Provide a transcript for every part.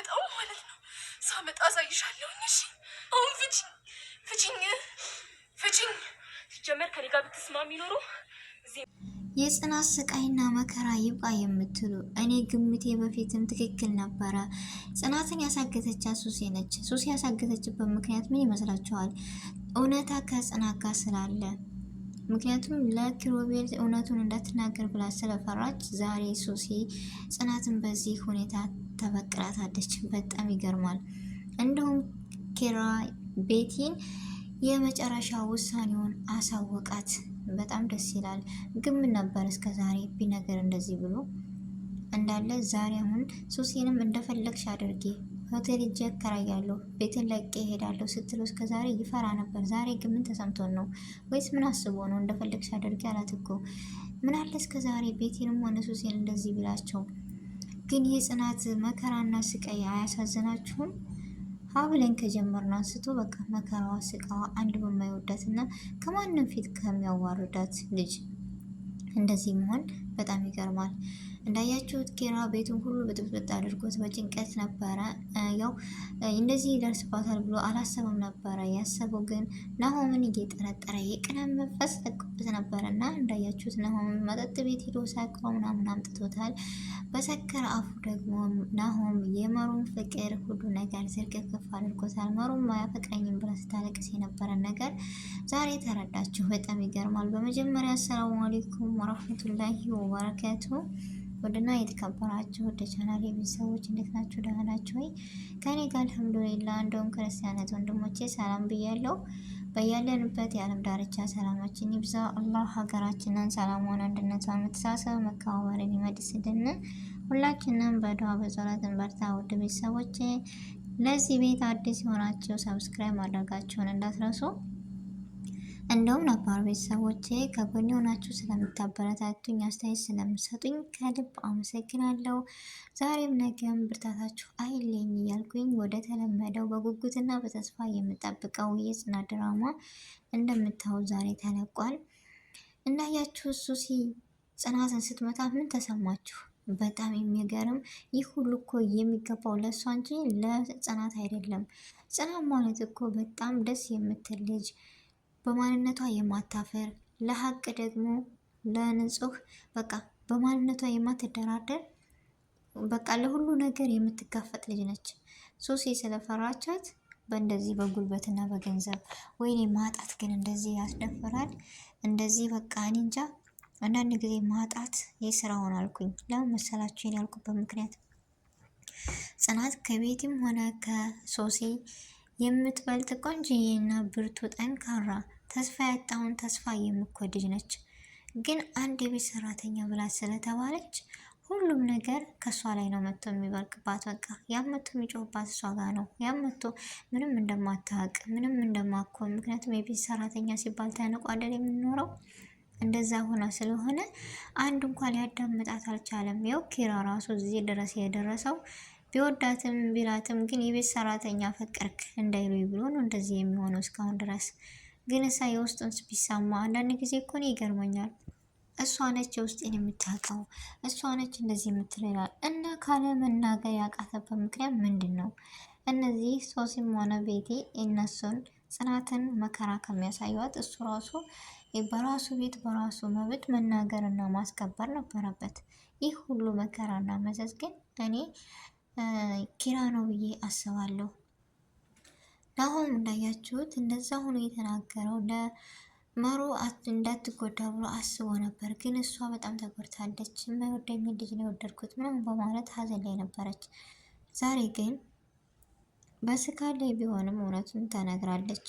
ሳመጣው ማለት ነው። ሳመጣ አሳይሻለሁ። እሺ አሁን ፍቺኝ። ሲጀመር ከኔ ጋር ብትስማሚ ኖሮ የጽናት ስቃይና መከራ ይብቃ የምትሉ እኔ ግምቴ በፊትም ትክክል ነበረ። ጽናትን ያሳገተቻት ሱሴ ነች። ሱሴ ያሳገተችበት ምክንያት ምን ይመስላችኋል? እውነታ ከጽናት ጋር ስላለ። ምክንያቱም ለኪሮቤል እውነቱን እንዳትናገር ብላ ስለፈራች ዛሬ ሱሴ ጽናትን በዚህ ሁኔታ ተበቅላታለች። በጣም ይገርማል። እንዲሁም ኪራ ቤቲን የመጨረሻ ውሳኔውን አሳወቃት። በጣም ደስ ይላል። ግን ምን ነበር እስከ ዛሬ ቢነገር እንደዚህ ብሎ እንዳለ ዛሬ አሁን ሱሴንም እንደፈለግሽ አድርጌ ሆቴል እጄ እከራያለሁ ቤትን ለቄ እሄዳለሁ ስትሉ እስከ ዛሬ ይፈራ ነበር። ዛሬ ግን ምን ተሰምቶን ነው? ወይስ ምን አስቦ ነው እንደፈለግሽ አድርጌ አላት እኮ። ምን አለ እስከ ዛሬ ቤቴንም ሆነ ሱሴን እንደዚህ ብላቸው። ግን የጽናት መከራና ስቃይ አያሳዝናችሁም? ሀብለን ከጀመርን አንስቶ በቃ መከራዋ ስቃዋ አንድ በማይወዳት እና ከማንም ፊት ከሚያዋርዳት ልጅ እንደዚህ መሆን በጣም ይገርማል። እንዳያችሁት ኪራ ቤቱን ሁሉ ብጥብጥ አድርጎት በጭንቀት ነበረ። ያው እንደዚህ ይደርስባታል ብሎ አላሰበም ነበረ። ያሰበው ግን ናሆምን እየጠረጠረ የቅናት መንፈስ ለቅበት ነበረ እና እንዳያችሁት ናሆምን መጠጥ ቤት ሄዶ ሳይቀው ምናምን አምጥቶታል። በሰከረ አፉ ደግሞ ናሆም የመሩን ፍቅር ሁሉ ነገር ዝርግፍግፍ አድርጎታል። መሩም አያፈቅረኝም ብላ ስታለቅስ የነበረን ነገር ዛሬ ተረዳችሁ። በጣም ይገርማል። በመጀመሪያ አሰላሙ አሌይኩም ወረህመቱላሂ ወበረካቱ። ወደና የተከበራችሁ ወደ ቻናል ቤተሰቦች እንዴት ናችሁ? ደህና ናችሁ ወይ? ከኔ ጋር አልሐምዱሊላህ። እንደውም ክርስቲያናት ወንድሞቼ ሰላም ብያለሁ። በያለንበት የዓለም ዳርቻ ሰላማችን ይብዛ። አላህ ሀገራችንን ሰላሟን፣ አንድነቷን፣ መተሳሰብ፣ መከባበርን ይመልስልን። ሁላችንም በዱዓ በጸሎት እንበርታ። ውድ ቤተሰቦቼ ለዚህ ቤት አዲስ የሆናችሁ ሰብስክራይብ ማድረጋችሁን እንዳትረሱ። እንደውም ነባር ቤተሰቦቼ ከጎኔ ሆናችሁ ስለምታበረታቱኝ አስተያየት ስለምሰጡኝ ከልብ አመሰግናለሁ። ዛሬም ነገም ብርታታችሁ አይለኝ እያልኩኝ ወደ ተለመደው በጉጉትና በተስፋ የምጠብቀው የጽናት ድራማ እንደምታዩ ዛሬ ተለቋል። እንዳያችሁ ሱሲ ጽናትን ስትመታ ምን ተሰማችሁ? በጣም የሚገርም። ይህ ሁሉ እኮ የሚገባው ለእሷ እንጂ ለጽናት አይደለም። ጽናት ማለት እኮ በጣም ደስ የምትል ልጅ፣ በማንነቷ የማታፈር ለሀቅ ደግሞ ለንጹህ በቃ በማንነቷ የማትደራደር በቃ ለሁሉ ነገር የምትጋፈጥ ልጅ ነች። ሱሲ ስለፈራቻት በእንደዚህ በጉልበትና በገንዘብ ወይኔ ማጣት ግን እንደዚህ ያስደፍራል። እንደዚህ በቃ እኔ እንጃ። አንዳንድ ጊዜ ማጣት የስራ ሆነ አልኩኝ። ለምን መሰላችሁ ያልኩበት ምክንያት ጽናት ከቤትም ሆነ ከሶሲ የምትበልጥ ቆንጆዬና ብርቱ ጠንካራ ተስፋ ያጣውን ተስፋ የምትኮድጅ ነች። ግን አንድ የቤት ሰራተኛ ብላ ስለተባለች ሁሉም ነገር ከእሷ ላይ ነው መጥቶ የሚበልቅባት። በቃ ያመቶ የሚጮህባት እሷ ጋር ነው። ያመቶ ምንም እንደማታውቅ ምንም እንደማኮን። ምክንያቱም የቤት ሰራተኛ ሲባል ተንቆ አይደል የምንኖረው። እንደዛ ሆና ስለሆነ አንድ እንኳን ሊያዳምጣት አልቻለም። ያው ኪራ ራሱ እዚህ ድረስ የደረሰው ቢወዳትም ቢላትም ግን የቤት ሰራተኛ ፈቀርክ እንዳይሉ ብሎ ነው እንደዚህ የሚሆነው እስካሁን ድረስ። ግን እሳ የውስጡን ቢሰማ አንዳንድ ጊዜ እኮ ነው ይገርመኛል። እሷ ነች የውስጤን የምታውቀው፣ እሷ ነች እንደዚህ የምትለላል እና ካለ መናገር ያቃተበት ምክንያት ምንድን ነው? እነዚህ ሶሲም ሆነ ቤቲ እነሱን ጽናትን መከራ ከሚያሳዩት እሱ ራሱ በራሱ ቤት በራሱ መብት መናገርና ማስከበር ነበረበት። ይህ ሁሉ መከራና መዘዝ ግን እኔ ኪራ ነው ብዬ አስባለሁ። ናሆም እንዳያችሁት እንደዛ ሆኖ የተናገረው ለመሩ እንዳትጎዳ ብሎ አስቦ ነበር። ግን እሷ በጣም ተጎድታለች። የማይወደኝ ልጅ ነው የወደድኩት ምናምን በማለት ሀዘን ላይ ነበረች። ዛሬ ግን በስካር ላይ ቢሆንም እውነቱን ተነግራለች።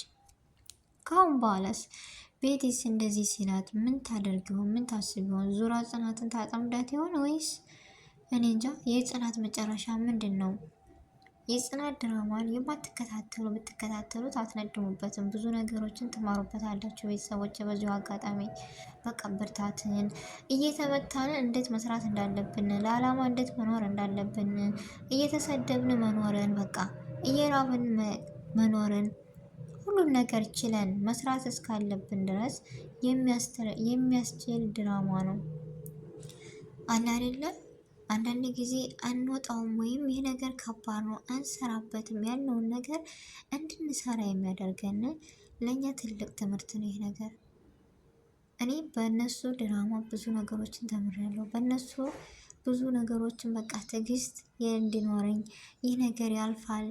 ካሁን በኋላስ ቤቲስ እንደዚህ ሲላት ምን ታደርግ ይሆን? ምን ታስብ ይሆን? ዙራ ጽናትን ታጠምዳት ይሆን ወይስ እኔ እንጃ። የጽናት መጨረሻ ምንድን ነው? የጽናት ድራማን የማትከታተሉ ብትከታተሉት አትነድሙበትም። ብዙ ነገሮችን ትማሩበታላችሁ ቤተሰቦች። በዚሁ አጋጣሚ በቃ ብርታትን እየተመታን እንዴት መስራት እንዳለብን፣ ለዓላማ እንዴት መኖር እንዳለብን፣ እየተሰደብን መኖርን፣ በቃ እየራብን መኖርን ሁሉም ነገር ችለን መስራት እስካለብን ድረስ የሚያስችል ድራማ ነው አለ አይደለም። አንዳንድ ጊዜ አንወጣውም ወይም ይህ ነገር ከባድ ነው አንሰራበትም ያለውን ነገር እንድንሰራ የሚያደርገን ለእኛ ትልቅ ትምህርት ነው ይህ ነገር። እኔ በእነሱ ድራማ ብዙ ነገሮችን ተምሬያለሁ። በእነሱ ብዙ ነገሮችን በቃ ትዕግስት እንዲኖረኝ ይህ ነገር ያልፋል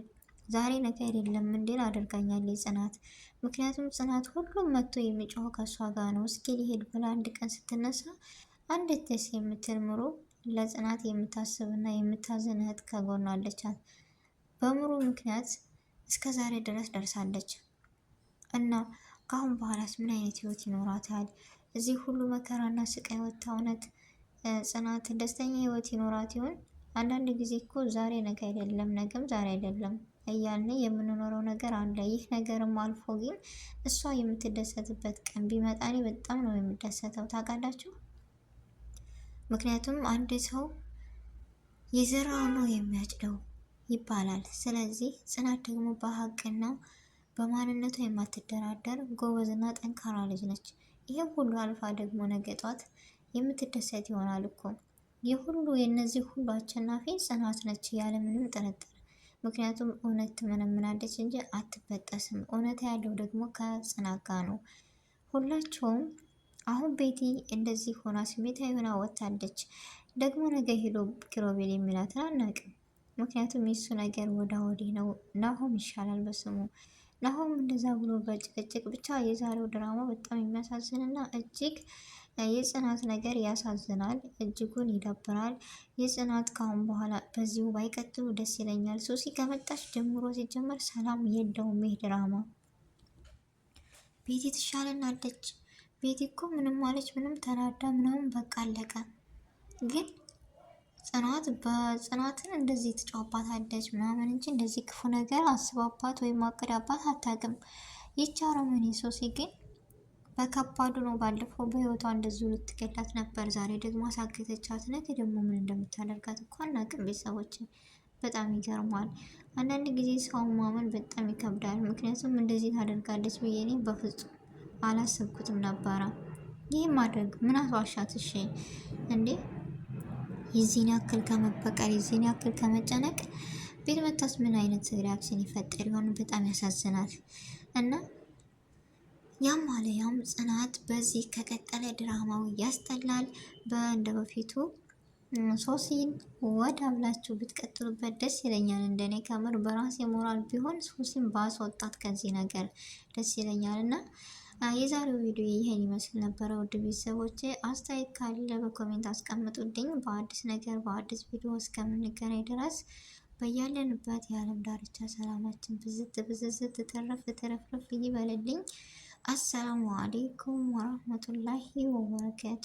ዛሬ ነገ አይደለም እንዴል አድርጋኛለች ጽናት። ምክንያቱም ጽናት ሁሉም መጥቶ የሚጮኸው ከእሷ ጋር ነው። እስኪ ሊሄድ ብላ አንድ ቀን ስትነሳ አንዲት ደስ የምትል ምሩ ለጽናት የምታስብና የምታዝን እህት ከጎኗ አለቻት። በምሩ ምክንያት እስከ ዛሬ ድረስ ደርሳለች እና ከአሁን በኋላስ ምን አይነት ህይወት ይኖራታል? እዚህ ሁሉ መከራና ስቃይ ወጥታ እውነት ጽናት ደስተኛ ህይወት ይኖራት ይሆን? አንዳንድ ጊዜ እኮ ዛሬ ነገ አይደለም፣ ነገም ዛሬ አይደለም እያልን የምንኖረው ነገር አለ። ይህ ነገርም አልፎ ግን እሷ የምትደሰትበት ቀን ቢመጣ እኔ በጣም ነው የምደሰተው ታውቃላችሁ። ምክንያቱም አንድ ሰው የዘራው ነው የሚያጭደው ይባላል። ስለዚህ ጽናት ደግሞ በሀቅና በማንነቷ የማትደራደር ጎበዝና ጠንካራ ልጅ ነች። ይህም ሁሉ አልፋ ደግሞ ነገ ጧት የምትደሰት ይሆናል እኮ። ይህ ሁሉ የእነዚህ ሁሉ አሸናፊ ጽናት ነች ያለምንም ጥርጥር። ምክንያቱም እውነት ትመነምናለች እንጂ አትበጠስም። እውነት ያለው ደግሞ ከጽናት ጋር ነው። ሁላቸውም አሁን ቤቲ እንደዚህ ሆና ስሜታዊ ሆና ወጥታለች። ደግሞ ነገ ሄዶ ኪሮቤል የሚላትን አናውቅም። ምክንያቱም የሱ ነገር ወዳ ወዲህ ነው። ናሆም ይሻላል በስሙ። ናሆም እንደዛ ብሎ በጭቅጭቅ ብቻ የዛሬው ድራማ በጣም የሚያሳዝንና እጅግ የጽናት ነገር ያሳዝናል። እጅጉን ይደብራል። የጽናት ካሁን በኋላ በዚሁ ባይቀጥሉ ደስ ይለኛል። ሶሲ ከመጣች ጀምሮ ሲጀመር ሰላም የለውም ይህ ድራማ። ቤቲ ትሻለናለች። ቤቲ እኮ ምንም ማለች ምንም ተናዳ ምናምን በቃ አለቀ። ግን ጽናት በጽናትን እንደዚህ ትጫወባታለች ምናምን እንጂ እንደዚህ ክፉ ነገር አስባባት ወይም አቅዳባት አታውቅም። ይቺ አረመኔ ሶሲ ግን በከባዱ ነው። ባለፈው በህይወቷ እንደዚሁ ልትገላት ነበር፣ ዛሬ ደግሞ አሳገተቻት። ነገ ደግሞ ምን እንደምታደርጋት እኮ አናውቅም። ቤተሰቦችን በጣም ይገርማል። አንዳንድ ጊዜ ሰውን ማመን በጣም ይከብዳል። ምክንያቱም እንደዚህ ታደርጋለች ብዬ እኔ በፍጹም አላሰብኩትም ነበረ። ይህ ማድረግ ምን አስዋሻት? እሺ እንዴ የዚህን ያክል ከመበቀል የዚህን ያክል ከመጨነቅ ቤት መታስ ምን አይነት ሪያክሽን ይፈጠር ይሆን? በጣም ያሳዝናል። እና ያም አለ ያም ጽናት በዚህ ከቀጠለ ድራማው ያስጠላል። በእንደ በፊቱ ሶሲን ወደ ብላችሁ ብትቀጥሉበት ደስ ይለኛል። እንደኔ ከምር በራሴ ሞራል ቢሆን ሶሲን ባስወጣት ከዚህ ነገር ደስ ይለኛል። እና የዛሬው ቪዲዮ ይሄን ይመስል ነበረ። ውድ ቤተሰቦቼ አስተያየት ካለ በኮሜንት አስቀምጡልኝ። በአዲስ ነገር በአዲስ ቪዲዮ እስከምንገናኝ ድረስ በያለንበት የዓለም ዳርቻ ሰላማችን ብዝት ብዝዝት ተረፍ ተረፍረፍ ይበልልኝ። አሰላሙ አሌይኩም ወራህመቱላሂ ወበረካቱ።